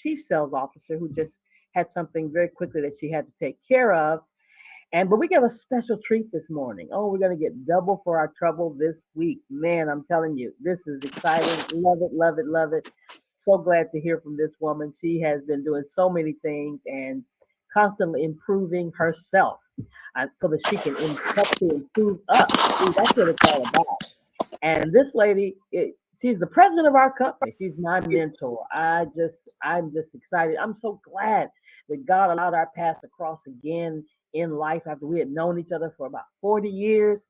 chief sales officer who just had something very quickly that she had to take care of. But we got a special treat this morning. Oh, we're going to get double for our trouble this week. Man, I'm telling you, this is exciting. Love it, love it, love it. So glad to hear from this woman. She has been doing so many things and constantly improving herself so that she can help to improve us. See, that's what it's all about. And this lady, she's the president of our company. She's my mentor. I'm just excited. I'm so glad that God allowed our paths to cross again in life after we had known each other for about 40 years.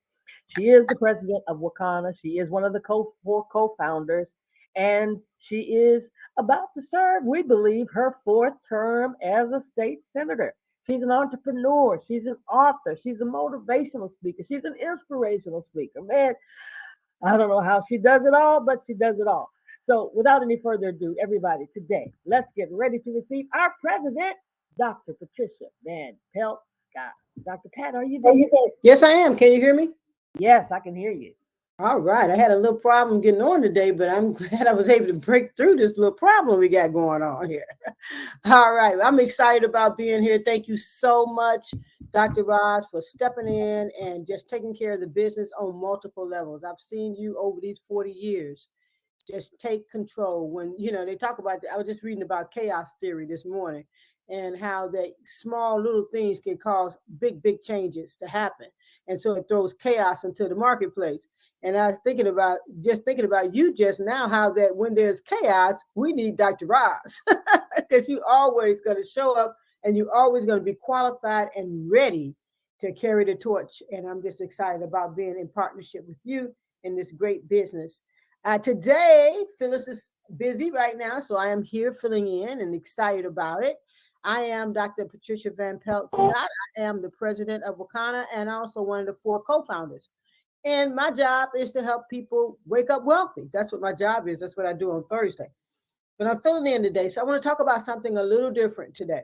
She is the president of Wakana. She is one of the four co-founders, and she is about to serve, we believe, her fourth term as a state senator. She's an entrepreneur. She's an author. She's a motivational speaker. She's an inspirational speaker. Man, I don't know how she does it all, but she does it all. So, without any further ado, everybody, today, let's get ready to receive our president, Dr. Patricia Van Pelt Scott. Dr. Pat, are you there? Yes, I am. Can you hear me? Yes, I can hear you. All right. I had a little problem getting on today, but I'm glad I was able to break through this little problem we got going on here. All right. I'm excited about being here. Thank you so much, Dr. Roz, for stepping in and just taking care of the business on multiple levels. I've seen you over these 40 years just take control. When, they talk about, I was just reading about chaos theory this morning and how that small little things can cause big changes to happen. And so it throws chaos into the marketplace. And I was thinking about you just now, how that when there's chaos, we need Dr. Roz because you always going to show up and you're always going to be qualified and ready to carry the torch. And I'm just excited about being in partnership with you in this great business. Today, Phyllis is busy right now, so I am here filling in and excited about it. I am Dr. Patricia Van Pelt Scott. I am the president of Wakana and also one of the four co-founders. And my job is to help people wake up wealthy. That's what my job is. That's what I do on Thursday. But I'm filling in today, so I want to talk about something a little different today.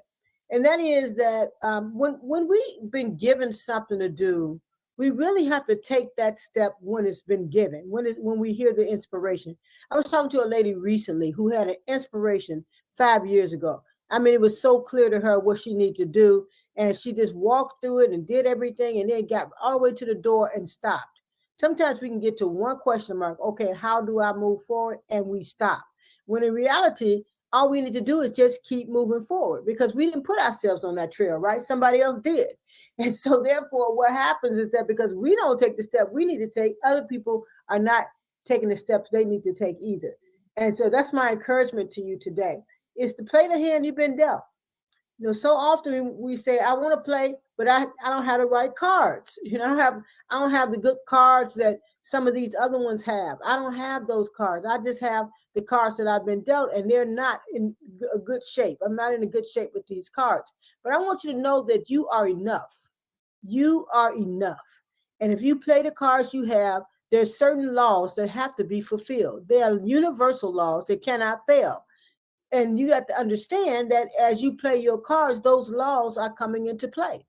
And that is that when we've been given something to do, we really have to take that step when it's been given, when we hear the inspiration. I was talking to a lady recently who had an inspiration 5 years ago. I mean, it was so clear to her what she needed to do. And she just walked through it and did everything and then got all the way to the door and stopped. Sometimes we can get to one question mark. Okay, how do I move forward? And we stop. When in reality, all we need to do is just keep moving forward because we didn't put ourselves on that trail, right? Somebody else did. And so therefore, what happens is that because we don't take the step we need to take, other people are not taking the steps they need to take either. And so that's my encouragement to you today, is to play the hand you've been dealt. So often we say, I want to play, but I don't have the right cards. I don't have the good cards that some of these other ones have. I don't have those cards. I just have the cards that I've been dealt, and they're not in a good shape. I'm not in a good shape with these cards. But I want you to know that you are enough. You are enough. And if you play the cards you have, there's certain laws that have to be fulfilled. They are universal laws that cannot fail. And you have to understand that as you play your cards, those laws are coming into play.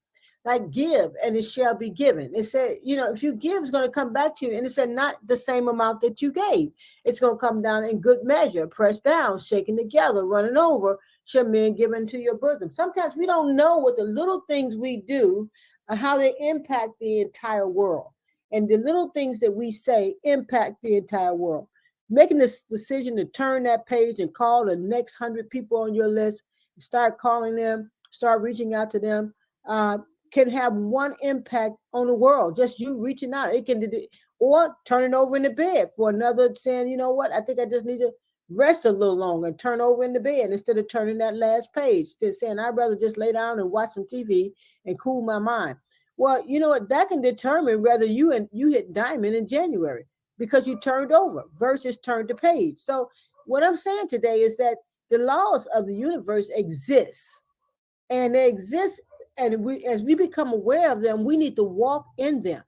Like give and it shall be given. It said, if you give, it's going to come back to you. And it said not the same amount that you gave. It's going to come down in good measure, pressed down, shaken together, running over, shall men give into your bosom. Sometimes we don't know what the little things we do and how they impact the entire world. And the little things that we say impact the entire world. Making this decision to turn that page and call the next 100 people on your list, start calling them, start reaching out to them, can have one impact on the world. Just you reaching out. It can, or turning over in the bed for another, saying, you know what, I think I just need to rest a little longer and turn over in the bed instead of turning that last page. Instead saying, I'd rather just lay down and watch some TV and cool my mind. Well, you know what, that can determine whether you hit diamond in January, because you turned over versus turned the page. So what I'm saying today is that the laws of the universe exist, and they exist. And as we become aware of them, we need to walk in them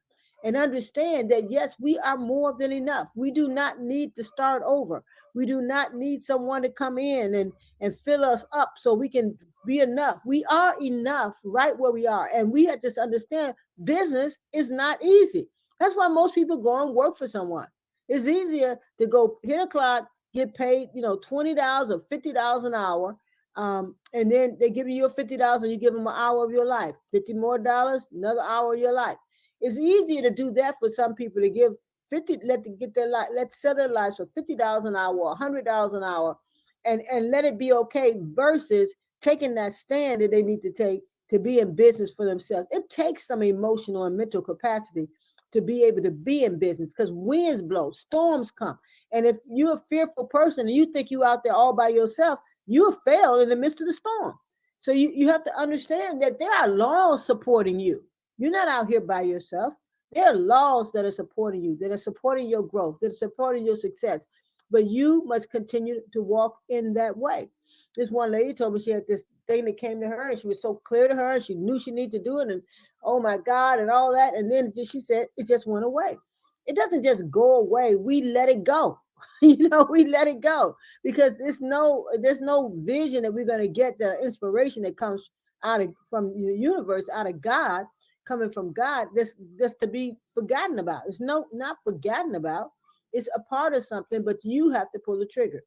and understand that, yes, we are more than enough. We do not need to start over. We do not need someone to come in and fill us up so we can be enough. We are enough right where we are. And we have to understand business is not easy. That's why most people go and work for someone. It's easier to go hit a clock, get paid, $20 or $50 an hour, And then they give you $50 and you give them an hour of your life. $50 more, another hour of your life. It's easier to do that for some people to give 50, let them get their life, let's sell their lives for $50 an hour, $100 an hour, and let it be okay versus taking that stand that they need to take to be in business for themselves. It takes some emotional and mental capacity to be able to be in business because winds blow, storms come. And if you're a fearful person and you think you out there all by yourself, you'll fail in the midst of the storm. So you have to understand that there are laws supporting you. You're not out here by yourself. There are laws that are supporting you, that are supporting your growth, that are supporting your success. But you must continue to walk in that way. This one lady told me she had this thing that came to her and she was so clear to her and she knew she needed to do it and oh my God and all that. And then she said it just went away. It doesn't just go away. We let it go. We let it go because there's no vision that we're going to get, the inspiration that comes out of from the universe, out of God, coming from God, this to be forgotten about. It's not forgotten about. It's a part of something, but you have to pull the trigger.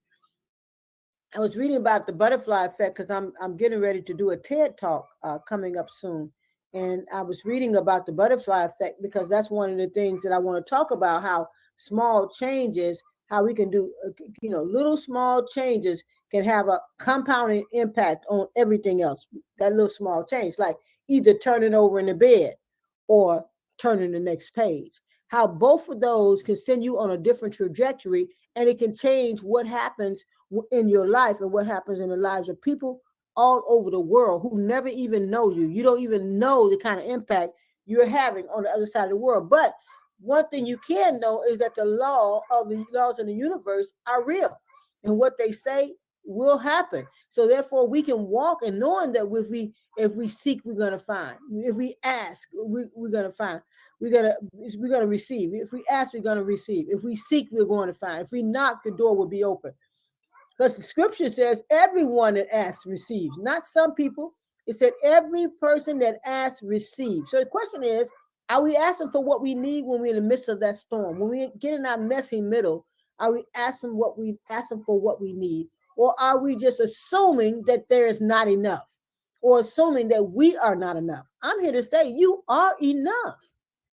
I was reading about the butterfly effect because I'm getting ready to do a TED talk coming up soon, and I was reading about the butterfly effect because that's one of the things that I want to talk about. How small changes, how we can do, little small changes can have a compounding impact on everything else. That little small change, like either turning over in the bed or turning the next page. How both of those can send you on a different trajectory, and it can change what happens in your life and what happens in the lives of people all over the world who never even know you. You don't even know the kind of impact you're having on the other side of the world. But one thing you can know is that the laws in the universe are real, and what they say will happen. So therefore, we can walk in knowing that if we seek, we're gonna find. If we ask, we're gonna find. We're gonna receive. If we ask, we're gonna receive. If we seek, we're going to find. If we knock, the door will be open. Because the scripture says everyone that asks receives, not some people. It said every person that asks receives. So the question is, are we asking for what we need when we're in the midst of that storm? When we get in our messy middle, are we asking for what we need? Or are we just assuming that there is not enough? Or assuming that we are not enough? I'm here to say you are enough.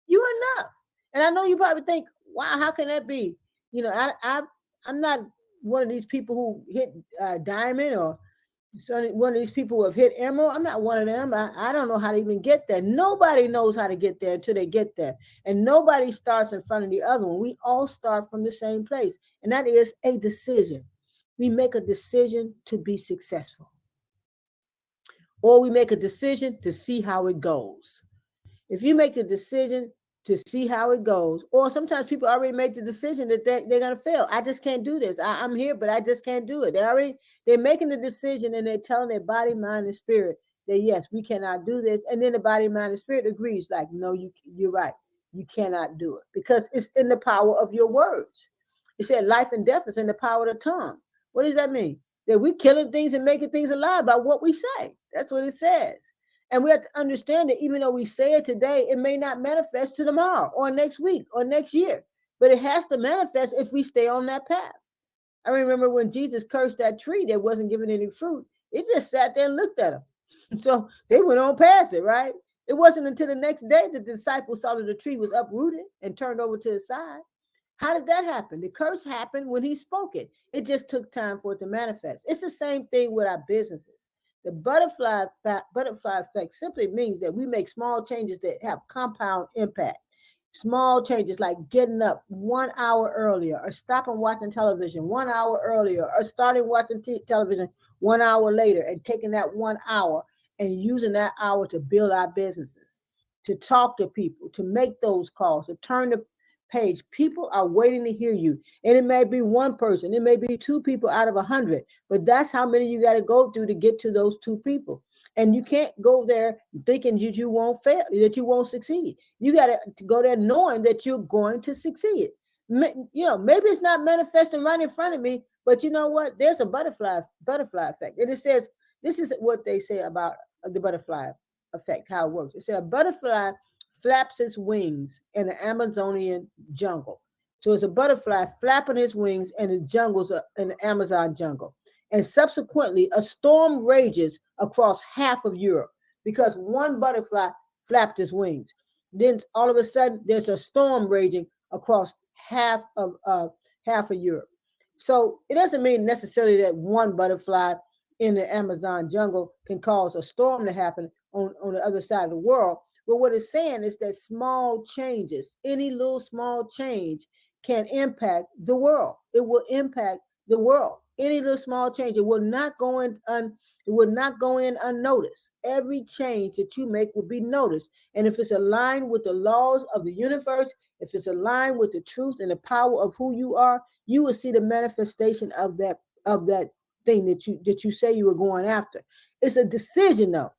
You're enough. And I know you probably think, wow, how can that be? I'm not one of these people who hit diamond or one of these people who have hit emerald. I'm not one of them. I don't know how to even get there. Nobody knows how to get there until they get there. And nobody starts in front of the other one. We all start from the same place. And that is a decision. We make a decision to be successful. Or we make a decision to see how it goes. If you make the decision to see how it goes, or sometimes people already make the decision that they're going to fail. I just can't do this. I'm here, but I just can't do it. They're making the decision and they're telling their body, mind, and spirit that yes, we cannot do this. And then the body, mind, and spirit agrees, like, no, you're right. You cannot do it because it's in the power of your words. It said life and death is in the power of the tongue. What does that mean? That we're killing things and making things alive by what we say. That's what it says. And we have to understand that even though we say it today, it may not manifest to tomorrow or next week or next year. But it has to manifest if we stay on that path. I remember when Jesus cursed that tree that wasn't giving any fruit, it just sat there and looked at him. So they went on past it, right? It wasn't until the next day that the disciples saw that the tree was uprooted and turned over to the side. How did that happen? The curse happened when he spoke it. It just took time for it to manifest. It's the same thing with our businesses. The butterfly effect simply means that we make small changes that have compound impact. Small changes like getting up 1 hour earlier, or stopping watching television 1 hour earlier, or starting watching television 1 hour later, and taking that 1 hour and using that hour to build our businesses, to talk to people, to make those calls, to turn the page. People are waiting to hear you. And it may be one person, it may be two people out of 100, but that's how many you got to go through to get to those two people. And you can't go there thinking that you won't fail, that you won't succeed. You got to go there knowing that you're going to succeed. Maybe it's not manifesting right in front of me, but you know what? There's a butterfly effect. And it says, this is what they say about the butterfly effect, how it works. It says a butterfly flaps its wings in the Amazonian jungle. So it's a butterfly flapping its wings in the jungles in the Amazon jungle. and subsequently a storm rages across half of Europe because one butterfly flapped its wings. Then all of a sudden, there's a storm raging across half of Europe. So it doesn't mean necessarily that one butterfly in the Amazon jungle can cause a storm to happen on the other side of the world. But what it's saying is that small changes, any little small change, can impact the world. It will impact the world. Any little small change, it will not go in unnoticed. Every change that you make will be noticed. And if it's aligned with the laws of the universe, if it's aligned with the truth and the power of who you are, you will see the manifestation of that thing that you say you were going after. It's a decision though.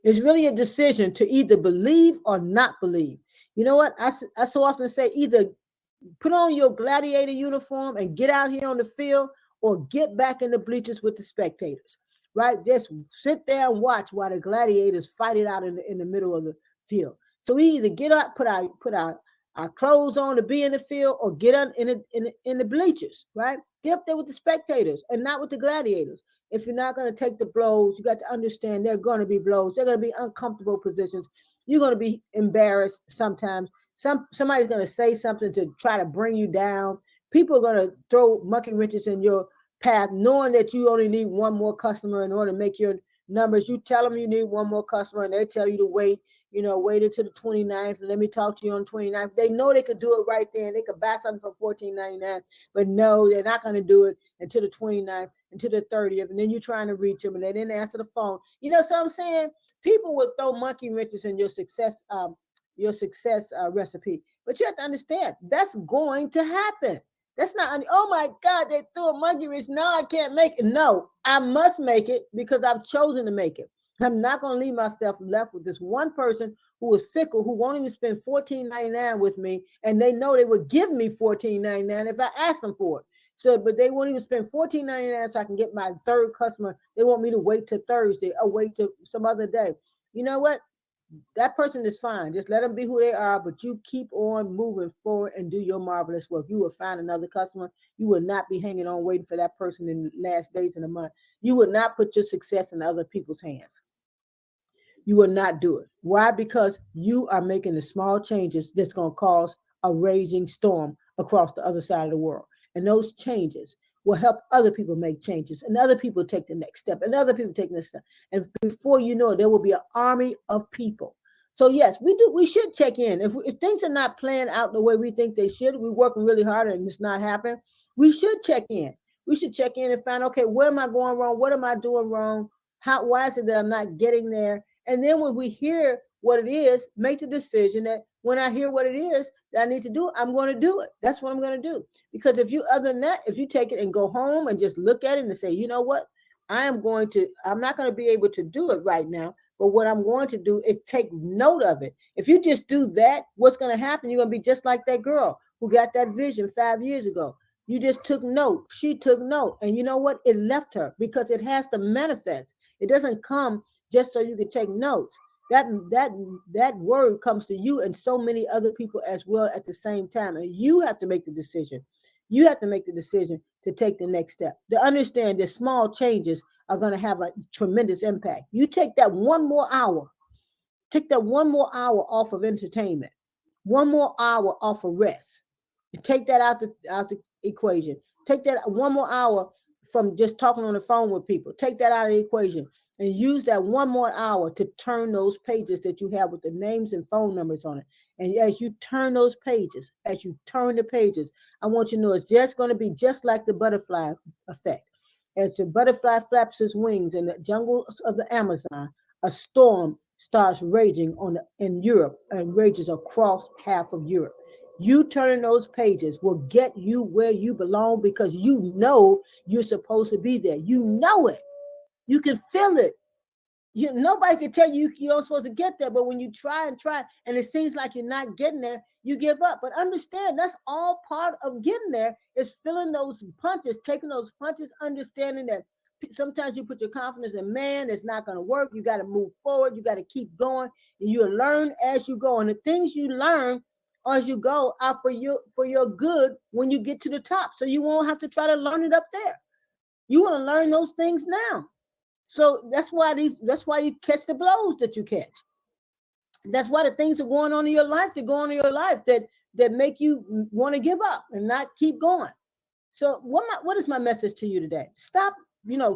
It's really a decision to either believe or not believe. You know what? I so often say either put on your gladiator uniform and get out here on the field or get back in the bleachers with the spectators, right? Just sit there and watch while the gladiators fight it out in the middle of the field. So we either get up, put our clothes on to be in the field or get on in the bleachers, right? Get up there with the spectators and not with the gladiators. If you're not going to take the blows, you got to understand there are going to be blows. They're going to be uncomfortable positions. You're going to be embarrassed sometimes. Somebody's going to say something to try to bring you down. People are going to throw monkey wrenches in your path, knowing that you only need one more customer in order to make your numbers. You tell them you need one more customer, and they tell you to wait. Wait until the 29th, and let me talk to you on the 29th. They know they could do it right there, and they could buy something for $14.99, but no, they're not going to do it until the 29th, until the 30th, and then you're trying to reach them, and they didn't answer the phone. So I'm saying people will throw monkey wrenches in your success recipe, but you have to understand that's going to happen. That's not, oh my God, they threw a monkey wrench. Now I can't make it. No, I must make it because I've chosen to make it. I'm not going to leave myself left with this one person who is fickle, who won't even spend $14.99 with me, and they know they would give me $14.99 if I asked them for it. So, but they won't even spend $14.99 so I can get my third customer. They want me to wait till Thursday or wait till some other day. You know what? That person is fine. Just let them be who they are, but you keep on moving forward and do your marvelous work. You will find another customer. You will not be hanging on waiting for that person in the last days of the month. You will not put your success in other people's hands. You will not do it. Why? Because you are making the small changes that's going to cause a raging storm across the other side of the world. And those changes will help other people make changes and other people take the next step and other people take the next step. And before you know it, there will be an army of people. So yes, we should check in. If things are not playing out the way we think they should, we're working really hard and it's not happening, we should check in. We should check in and find, okay, where am I going wrong? What am I doing wrong? Why is it that I'm not getting there? And then when we hear what it is, make the decision that when I hear what it is that I need to do, I'm going to do it. That's what I'm going to do. Because other than that, if you take it and go home and just look at it and say, you know what, I'm not going to be able to do it right now. But what I'm going to do is take note of it. If you just do that, what's going to happen? You're going to be just like that girl who got that vision 5 years ago. You just took note. She took note. And you know what? It left her because it has to manifest. It doesn't come just so you can take notes. That word comes to you and so many other people as well at the same time. And you have to make the decision. You have to make the decision to take the next step. To understand that small changes are going to have a tremendous impact. You take that one more hour. Take that one more hour off of entertainment. One more hour off of rest. Take that out the equation. Take that one more hour from just talking on the phone with people. Take that out of the equation and use that one more hour to turn those pages that you have with the names and phone numbers on it. And as you turn those pages, as you turn the pages, I want you to know it's just going to be just like the butterfly effect. As the butterfly flaps its wings in the jungles of the Amazon, a storm starts raging in Europe and rages across half of Europe. You turning those pages will get you where you belong because you know you're supposed to be there. You know it. You can feel it. Nobody can tell you you're not supposed to get there, but when you try and it seems like you're not getting there, you give up. But understand that's all part of getting there is feeling those punches, taking those punches, understanding that sometimes you put your confidence in man, it's not going to work. You got to move forward. You got to keep going, and you learn as you go. And the things you learn as you go are for your good when you get to the top. So you won't have to try to learn it up there. You want to learn those things now. So that's why you catch the blows that you catch. That's why the things are going on in your life that go on in your life that make you want to give up and not keep going. So what is my message to you today? Stop,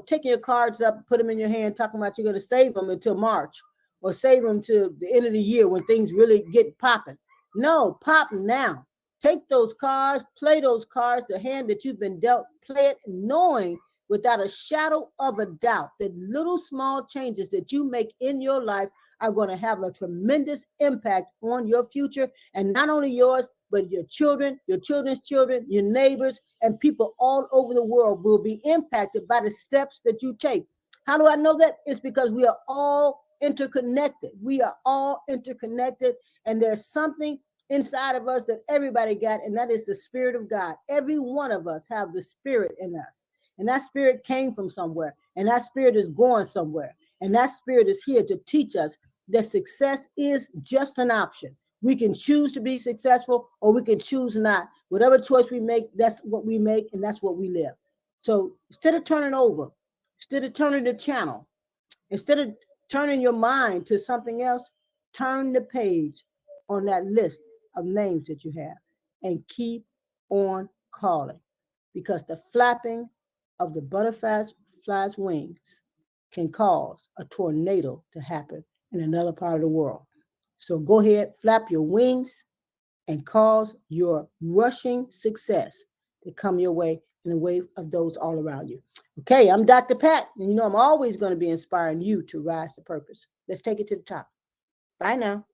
taking your cards up, put them in your hand, talking about you're going to save them until March or save them to the end of the year when things really get popping. No, pop now. Take those cards, play those cards, the hand that you've been dealt, play it knowing without a shadow of a doubt that little small changes that you make in your life are going to have a tremendous impact on your future, and not only yours, but your children, your children's children, your neighbors, and people all over the world will be impacted by the steps that you take. How do I know that? It's because we are all interconnected. We are all interconnected, and there's something inside of us that everybody got, and that is the Spirit of God. Every one of us have the Spirit in us, and that Spirit came from somewhere, and that Spirit is going somewhere, and that Spirit is here to teach us that success is just an option. We can choose to be successful or we can choose not. Whatever choice we make, that's what we make and that's what we live. So instead of turning over, instead of turning the channel, instead of turning your mind to something else, turn the page on that list of names that you have and keep on calling, because the flapping of the butterfly's wings can cause a tornado to happen in another part of the world. So go ahead, flap your wings and cause your rushing success to come your way in the way of those all around you. Okay, I'm Dr. Pat, and I'm always going to be inspiring you to rise to purpose. Let's take it to the top. Bye now.